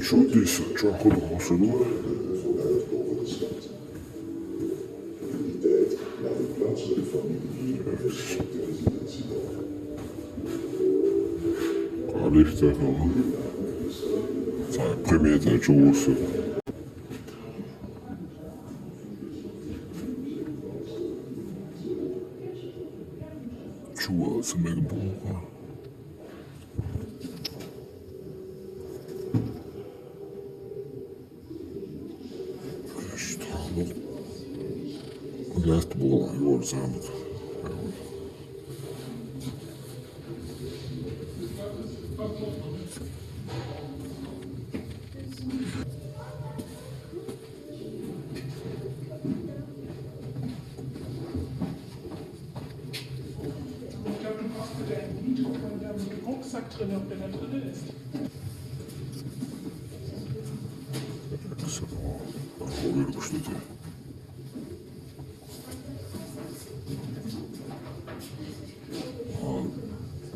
Що десь чого сину? Lichter, zijn première chose. Чува се ме болка. Что? Ляст була його замок. Rucksack drin, ob der da drin ist. Проверку что-то.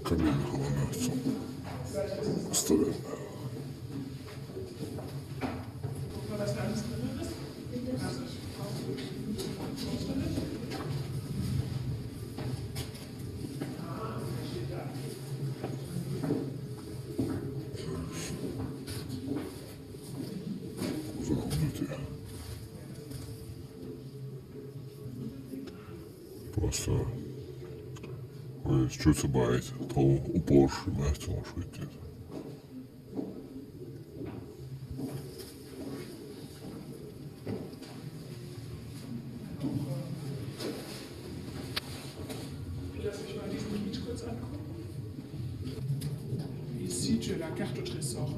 Камень хлоняется. Оставим. Guck mal, was da alles drin ist. Заходите. Просто вы что-то баете, то упорши место можешь выйти. Lass mich mal diesen Lied kurz angucken. Ici, tu as la carte au trésor.